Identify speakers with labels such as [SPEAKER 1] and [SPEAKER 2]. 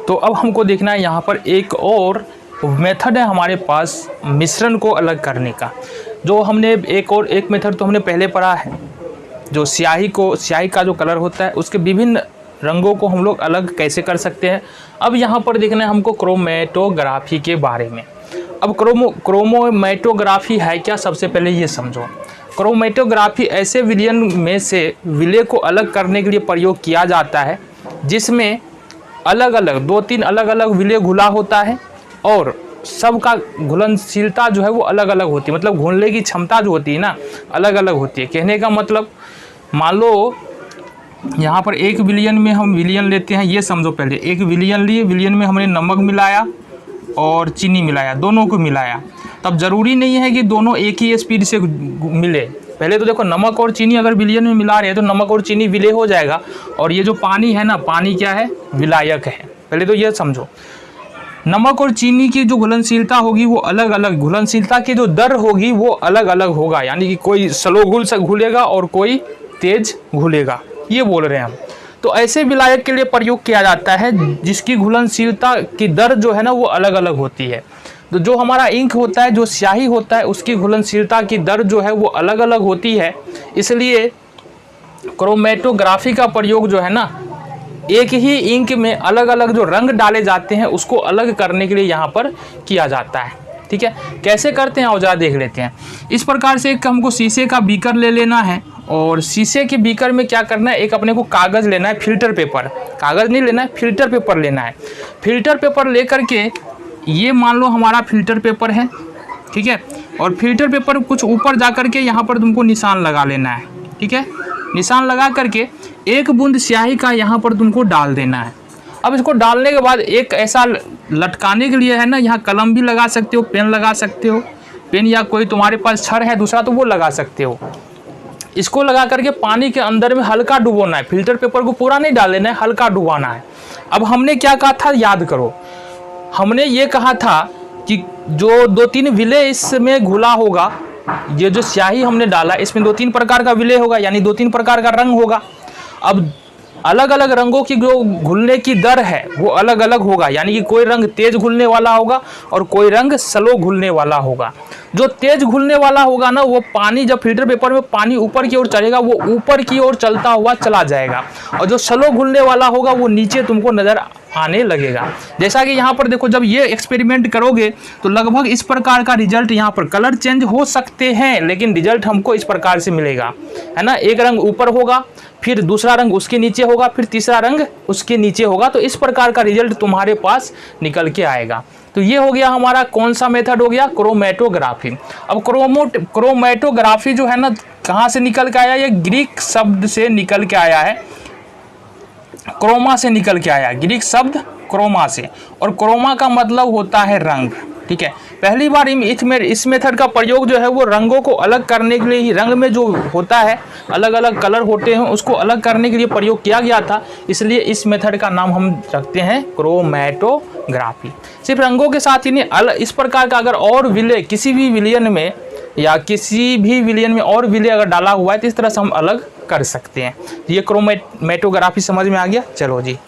[SPEAKER 1] तो अब हमको देखना है यहाँ पर एक और मेथड है हमारे पास मिश्रण को अलग करने का। जो हमने एक मेथड तो हमने पहले पढ़ा है, जो स्याही का जो कलर होता है उसके विभिन्न रंगों को हम लोग अलग कैसे कर सकते हैं। अब यहाँ पर देखना है हमको क्रोमेटोग्राफी के बारे में। अब क्रोमेटोग्राफी है क्या, सबसे पहले ये समझो। क्रोमेटोग्राफी ऐसे विलयन में से विलय को अलग करने के लिए प्रयोग किया जाता है जिसमें अलग अलग 2-3 अलग अलग विलय घुला होता है और सबका घुलनशीलता जो है वो अलग अलग होती है, मतलब घुलने की क्षमता जो होती है ना अलग अलग होती है। कहने का मतलब मान लो यहाँ पर एक विलयन में हम विलयन लेते हैं, ये समझो। पहले एक विलयन लिए, विलयन में हमने नमक मिलाया और चीनी मिलाया, दोनों को मिलाया। तब ज़रूरी नहीं है कि दोनों एक ही स्पीड से मिले। पहले तो देखो नमक और चीनी अगर विलयन में मिला रहे हैं तो नमक और चीनी विलय हो जाएगा, और ये जो पानी है ना, पानी क्या है, विलायक है। पहले तो ये समझो। नमक और चीनी की जो घुलनशीलता होगी वो अलग अलग, घुलनशीलता की जो दर होगी वो अलग अलग होगा, यानी कि कोई स्लो घुलेगा और कोई तेज घुलेगा, ये बोल रहे हैं हम। तो ऐसे विलायक के लिए प्रयोग किया जाता है जिसकी घुलनशीलता की दर जो है ना वो अलग अलग होती है। तो जो हमारा इंक होता है, जो स्याही होता है, उसकी घुलनशीलता की दर जो है वो अलग अलग होती है। इसलिए क्रोमेटोग्राफी का प्रयोग जो है ना, एक ही इंक में अलग अलग जो रंग डाले जाते हैं उसको अलग करने के लिए यहाँ पर किया जाता है। ठीक है, कैसे करते हैं औजार देख लेते हैं। इस प्रकार से एक हमको शीशे का बीकर ले लेना है, और शीशे के बीकर में क्या करना है, एक अपने को कागज़ लेना है, फिल्टर पेपर, कागज़ नहीं लेना है, फिल्टर पेपर लेना है। फिल्टर पेपर लेकर के, ये मान लो हमारा फिल्टर पेपर है, ठीक है, और फिल्टर पेपर कुछ ऊपर जा कर के यहाँ पर तुमको निशान लगा लेना है। ठीक है, निशान लगा करके एक बूंद स्याही का यहाँ पर तुमको डाल देना है। अब इसको डालने के बाद एक ऐसा लटकाने के लिए है ना, यहाँ कलम भी लगा सकते हो, पेन लगा सकते हो, पेन या कोई तुम्हारे पास छड़ है दूसरा तो वो लगा सकते हो। इसको लगा करके पानी के अंदर में हल्का डुबोना है, फिल्टर पेपर को पूरा नहीं डाल देना है, हल्का डुबाना है। अब हमने क्या कहा था, याद करो, हमने ये कहा था कि जो 2-3 विलय इसमें घुला होगा, ये जो स्याही हमने डाला इसमें 2-3 प्रकार का विलय होगा, यानी 2-3 प्रकार का रंग होगा। अब अलग अलग रंगों की जो घुलने की दर है वो अलग अलग होगा, यानी कि कोई रंग तेज घुलने वाला होगा और कोई रंग स्लो घुलने वाला होगा। जो तेज घुलने वाला होगा ना, वो पानी जब फिल्टर पेपर में पानी ऊपर की ओर चलेगा वो ऊपर की ओर चलता हुआ चला जाएगा, और जो स्लो घुलने वाला होगा वो नीचे तुमको नजर आने लगेगा। जैसा कि यहाँ पर देखो, जब ये एक्सपेरिमेंट करोगे तो लगभग इस प्रकार का रिजल्ट, यहाँ पर कलर चेंज हो सकते हैं लेकिन रिजल्ट हमको इस प्रकार से मिलेगा, है ना। एक रंग ऊपर होगा, फिर दूसरा रंग उसके नीचे होगा, फिर तीसरा रंग उसके नीचे होगा, तो इस प्रकार का रिजल्ट तुम्हारे पास निकल के आएगा। तो ये हो गया हमारा कौन सा मेथड हो गया, क्रोमेटोग्राफी। अब क्रोमेटोग्राफी जो है ना, कहाँ से निकल के आया, ये ग्रीक शब्द से निकल के आया है, क्रोमा से निकल के आया, ग्रीक शब्द क्रोमा से, और क्रोमा का मतलब होता है रंग। ठीक है, पहली बार इस मेथड का प्रयोग जो है वो रंगों को अलग करने के लिए ही, रंग में जो होता है अलग अलग कलर होते हैं उसको अलग करने के लिए प्रयोग किया गया था, इसलिए इस मेथड का नाम हम रखते हैं क्रोमेटोग्राफी। सिर्फ रंगों के साथ ही नहीं, इस प्रकार का अगर और विलय किसी भी विलयन में या किसी भी विलयन में और विलय अगर डाला हुआ है तो इस तरह से हम अलग कर सकते हैं। ये क्रोमेटोग्राफी समझ में आ गया। चलो जी।